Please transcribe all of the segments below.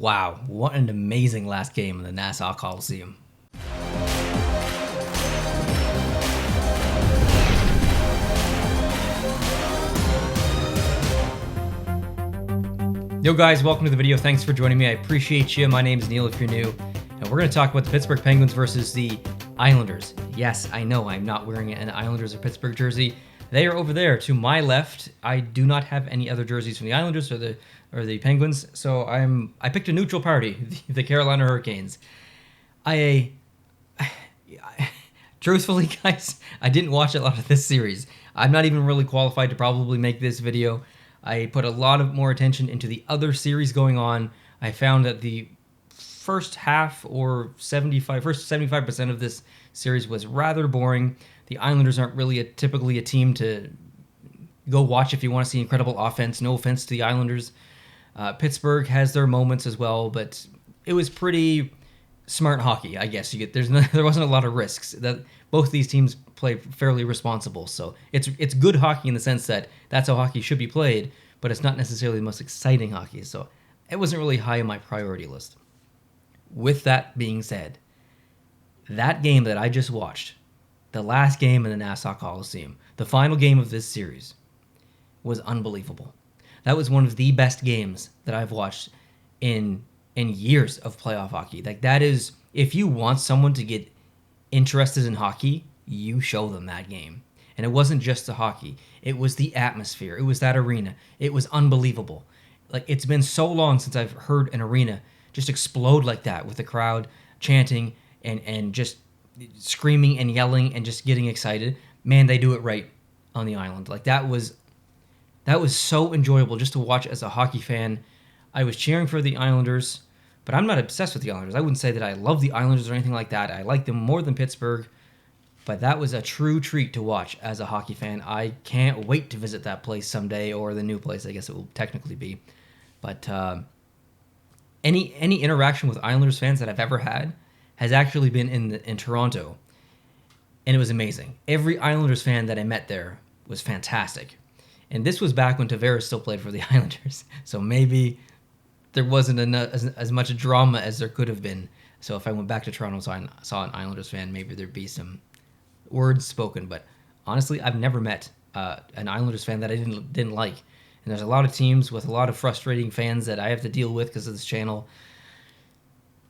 Wow, what an amazing last game in the Nassau Coliseum. Yo guys, welcome to the video. Thanks for joining me. I appreciate you. My name is Neil if you're new. And we're going to talk about the Pittsburgh Penguins versus the Islanders. Yes, I know I'm not wearing an Islanders or Pittsburgh jersey. They are over there to my left. I do not have any other jerseys from the Islanders or the Penguins, so I picked a neutral party, the Carolina Hurricanes. Truthfully, guys, I didn't watch a lot of this series. I'm not even really qualified to probably make this video. I put a lot of more attention into the other series going on. I found that the first half or 75% of this series was rather boring. The Islanders aren't really typically a team to go watch if you want to see incredible offense. No offense to the Islanders. Pittsburgh has their moments as well, but it was pretty smart hockey, I guess. There wasn't a lot of risks. That both these teams play fairly responsible, so it's good hockey in the sense that that's how hockey should be played, but it's not necessarily the most exciting hockey, so it wasn't really high on my priority list. With that being said, that game that I just watched, the last game in the Nassau Coliseum, the final game of this series, was unbelievable. That was one of the best games that I've watched in years of playoff hockey. Like, that is, if you want someone to get interested in hockey, you show them that game. And it wasn't just the hockey. It was the atmosphere. It was that arena. It was unbelievable. Like, it's been so long since I've heard an arena just explode like that with the crowd chanting and just screaming and yelling and just getting excited. Man, they do it right on the island. Like, that was so enjoyable just to watch as a hockey fan. I was cheering for the Islanders, but I'm not obsessed with the Islanders. I wouldn't say that I love the Islanders or anything like that. I like them more than Pittsburgh, but that was a true treat to watch as a hockey fan. I can't wait to visit that place someday, or the new place, I guess it will technically be. But any interaction with Islanders fans that I've ever had has actually been in Toronto, and it was amazing. Every Islanders fan that I met there was fantastic. And this was back when Tavares still played for the Islanders, so maybe there wasn't as much drama as there could have been. So if I went back to Toronto and saw an Islanders fan, maybe there'd be some words spoken. But honestly, I've never met an Islanders fan that I didn't like. And there's a lot of teams with a lot of frustrating fans that I have to deal with because of this channel.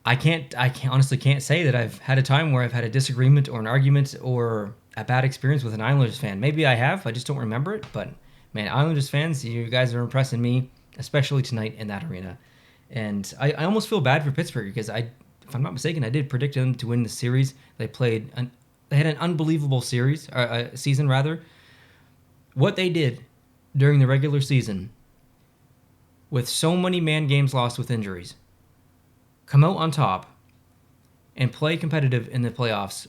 I honestly can't say that I've had a time where I've had a disagreement or an argument or a bad experience with an Islanders fan. Maybe I have, I just don't remember it. But man, Islanders fans, you guys are impressing me, especially tonight in that arena. And I almost feel bad for Pittsburgh because if I'm not mistaken, I did predict them to win the series. They had an unbelievable season rather. What they did during the regular season, with so many man games lost with injuries, come out on top and play competitive in the playoffs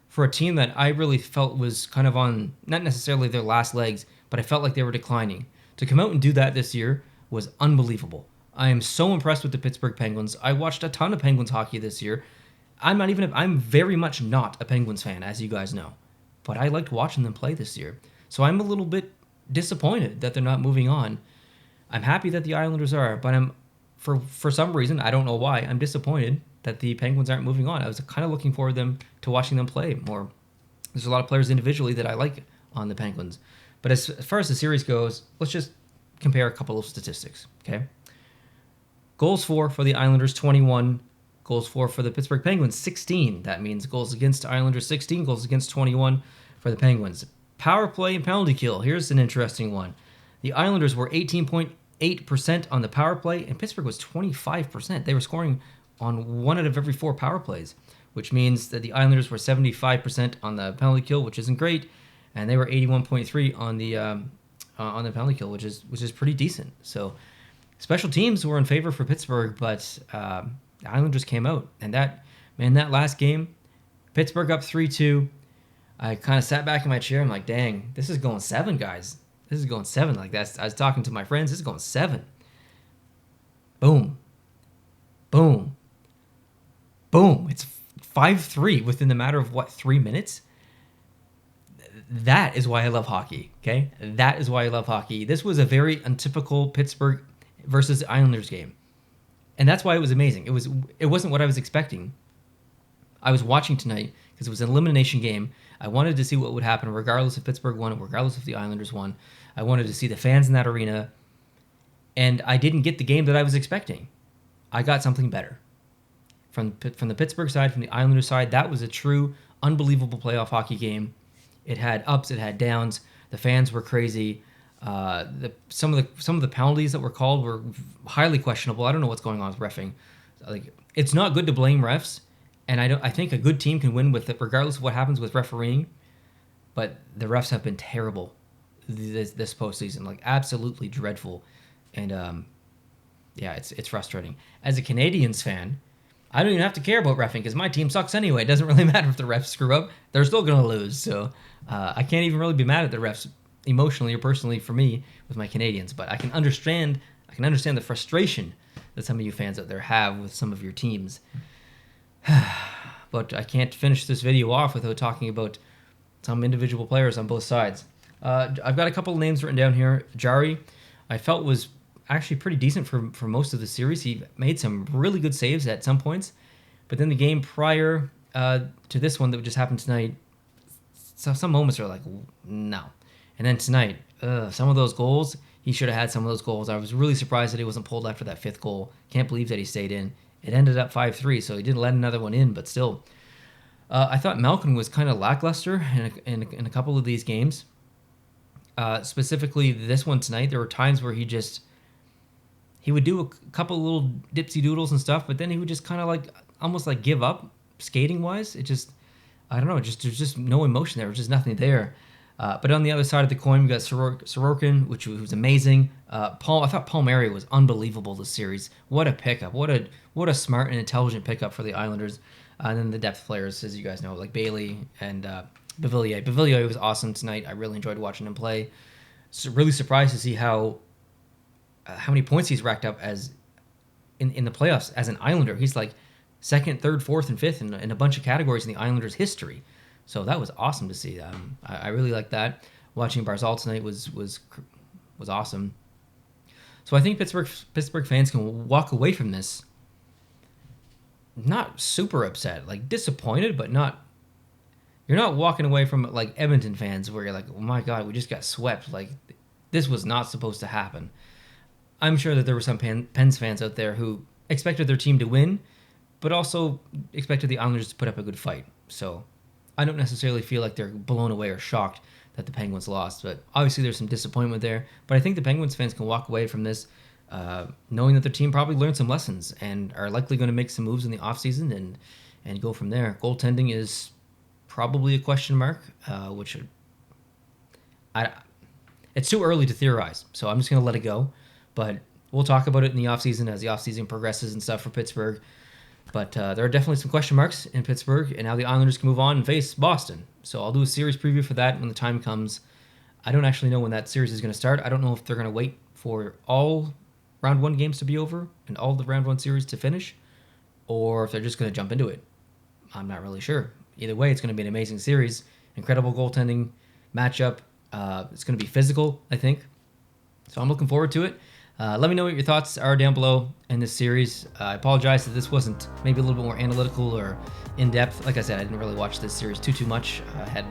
for a team that I really felt was kind of on, not necessarily their last legs, but I felt like they were declining. To come out and do that this year was unbelievable. I am so impressed with the Pittsburgh Penguins. I watched a ton of Penguins hockey this year. I'm very much not a Penguins fan, as you guys know, but I liked watching them play this year. So I'm a little bit disappointed that they're not moving on. I'm happy that the Islanders are, but for some reason, I don't know why, I'm disappointed that the Penguins aren't moving on. I was kind of looking forward to watching them play more. There's a lot of players individually that I like on the Penguins. But as far as the series goes, let's just compare a couple of statistics, okay? Goals for the Islanders, 21. Goals for the Pittsburgh Penguins, 16. That means goals against Islanders, 16. Goals against, 21 for the Penguins. Power play and penalty kill. Here's an interesting one. The Islanders were 18.8% on the power play, and Pittsburgh was 25%. They were scoring on 1 out of every 4 power plays, which means that the Islanders were 75% on the penalty kill, which isn't great, and they were 81.3 on the penalty kill, which is pretty decent. So special teams were in favor for Pittsburgh, but the Islanders came out, and that last game, Pittsburgh up 3-2. I kind of sat back in my chair. I'm like, dang, this is going 7, guys. This is going 7. Like, that's, I was talking to my friends. This is going 7. Boom. Boom. Boom. It's 5-3 within the matter of, 3 minutes? That is why I love hockey, okay? That is why I love hockey. This was a very untypical Pittsburgh versus Islanders game. And that's why it was amazing. It wasn't what I was expecting. I was watching tonight because it was an elimination game. I wanted to see what would happen regardless if Pittsburgh won, regardless if the Islanders won. I wanted to see the fans in that arena, and I didn't get the game that I was expecting. I got something better. From the Pittsburgh side, from the Islanders side, that was a true, unbelievable playoff hockey game. It had ups, it had downs. The fans were crazy. Some of the penalties that were called were highly questionable. I don't know what's going on with reffing. Like, it's not good to blame refs, and I think a good team can win with it regardless of what happens with refereeing. But the refs have been terrible this postseason, like absolutely dreadful, and yeah, it's frustrating. As a Canadiens fan, I don't even have to care about reffing because my team sucks anyway. It doesn't really matter if the refs screw up; they're still gonna lose. So I can't even really be mad at the refs emotionally or personally for me with my Canadiens. But I can understand the frustration that some of you fans out there have with some of your teams. But I can't finish this video off without talking about some individual players on both sides. I've got a couple of names written down here. Jari, I felt was actually pretty decent for most of the series. He made some really good saves at some points, but then the game prior to this one that just happened tonight, so some moments are like, no. And then tonight, some of those goals, he should have had some of those goals. I was really surprised that he wasn't pulled after that fifth goal. Can't believe that he stayed in. It ended up 5-3, so he didn't let another one in, but still. I thought Malkin was kind of lackluster in a couple of these games. Specifically this one tonight, there were times where he would do a couple little dipsy doodles and stuff, but then he would just kind of like almost like give up skating wise. It just, I don't know, there's just no emotion there. There's just nothing there. But on the other side of the coin, we got Sorokin, which was amazing. I thought Palmieri was unbelievable this series. What a pickup! What a smart and intelligent pickup for the Islanders. And then the depth players, as you guys know, like Bailey and Beauvillier. Beauvillier was awesome tonight. I really enjoyed watching him play. So really surprised to see how many points he's racked up as in the playoffs as an Islander. He's like second, third, fourth, and fifth in a bunch of categories in the Islanders' history. So that was awesome to see. I really liked that. Watching Barzal tonight was awesome. So I think Pittsburgh fans can walk away from this not super upset, like disappointed, but not. You're not walking away from it like Edmonton fans where you're like, oh my God, we just got swept. Like, this was not supposed to happen. I'm sure that there were some Pens fans out there who expected their team to win, but also expected the Islanders to put up a good fight. So I don't necessarily feel like they're blown away or shocked that the Penguins lost, but obviously there's some disappointment there. But I think the Penguins fans can walk away from this knowing that their team probably learned some lessons and are likely going to make some moves in the offseason and go from there. Goaltending is probably a question mark, which it's too early to theorize, so I'm just going to let it go. But we'll talk about it in the offseason as the offseason progresses and stuff for Pittsburgh. But there are definitely some question marks in Pittsburgh, and now the Islanders can move on and face Boston. So I'll do a series preview for that when the time comes. I don't actually know when that series is going to start. I don't know if they're going to wait for all round one games to be over and all the round one series to finish, or if they're just going to jump into it. I'm not really sure. Either way, it's going to be an amazing series. Incredible goaltending matchup. It's going to be physical, I think. So I'm looking forward to it. Let me know what your thoughts are down below in this series. I apologize that this wasn't maybe a little bit more analytical or in-depth. Like I said, I didn't really watch this series too much. I had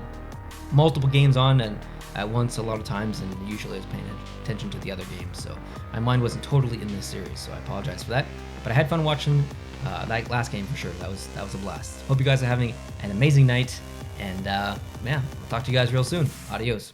multiple games on and at once a lot of times, and usually I was paying attention to the other games. So my mind wasn't totally in this series, so I apologize for that. But I had fun watching that last game for sure. That was a blast. Hope you guys are having an amazing night, and yeah, I'll talk to you guys real soon. Adios.